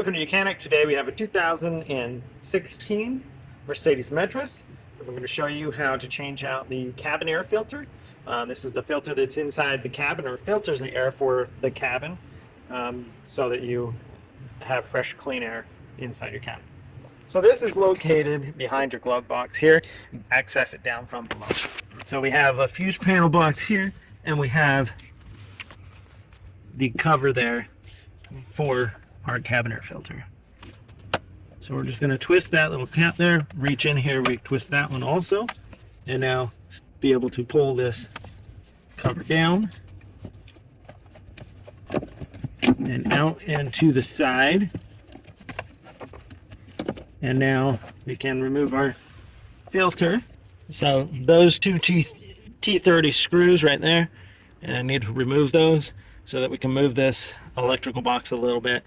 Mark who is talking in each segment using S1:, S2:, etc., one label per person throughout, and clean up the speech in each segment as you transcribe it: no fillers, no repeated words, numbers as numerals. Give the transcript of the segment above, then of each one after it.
S1: Welcome to Mechanic. Today we have a 2016 Mercedes Metris. We're going to show you how to change out the cabin air filter. This is the filter that's inside the cabin, or filters the air for the cabin, so that you have fresh, clean air inside your cabin. So this is located behind your glove box here. Access it down from below. So we have a fuse panel box here, and we have the cover there for our cabin air filter. So we're just going to twist that little cap there, reach in here, we twist that one also, and now be able to pull this cover down and out and to the side. And now we can remove our filter. So those two T30 screws right there, and I need to remove those so that we can move this electrical box a little bit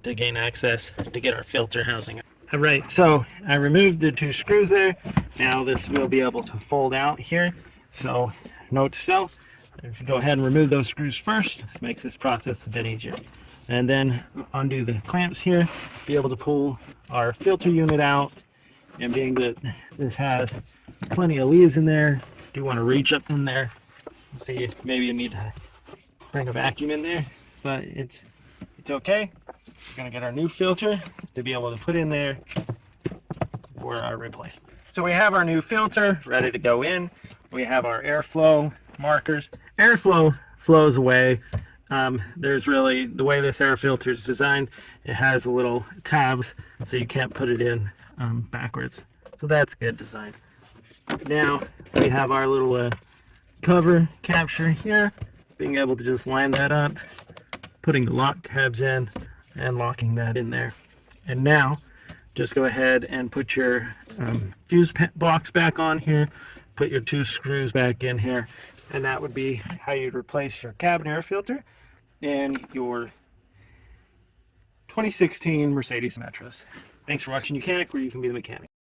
S1: to gain access to get our filter housing. All right, so I removed the two screws there. Now this will be able to fold out here. So note to self, if you go ahead and remove those screws first, this makes this process a bit easier. And then undo the clamps here, be able to pull our filter unit out. And being that this has plenty of leaves in there, do want to reach up in there and see if maybe you need to bring a vacuum in there, but it's okay. We're going to get our new filter to be able to put in there for our replacement. So we have our new filter ready to go in. We have our airflow markers. Airflow flows away. There's really, the way this air filter is designed, it has a little tabs so you can't put it in backwards. So that's good design. Now we have our little cover capture here, being able to just line that up, putting the lock tabs in and locking that in there. And now just go ahead and put your fuse box back on here, put your two screws back in here, and that would be how you'd replace your cabin air filter in your 2016 Mercedes Metris. Thanks for watching Mechanic, where you can be the mechanic.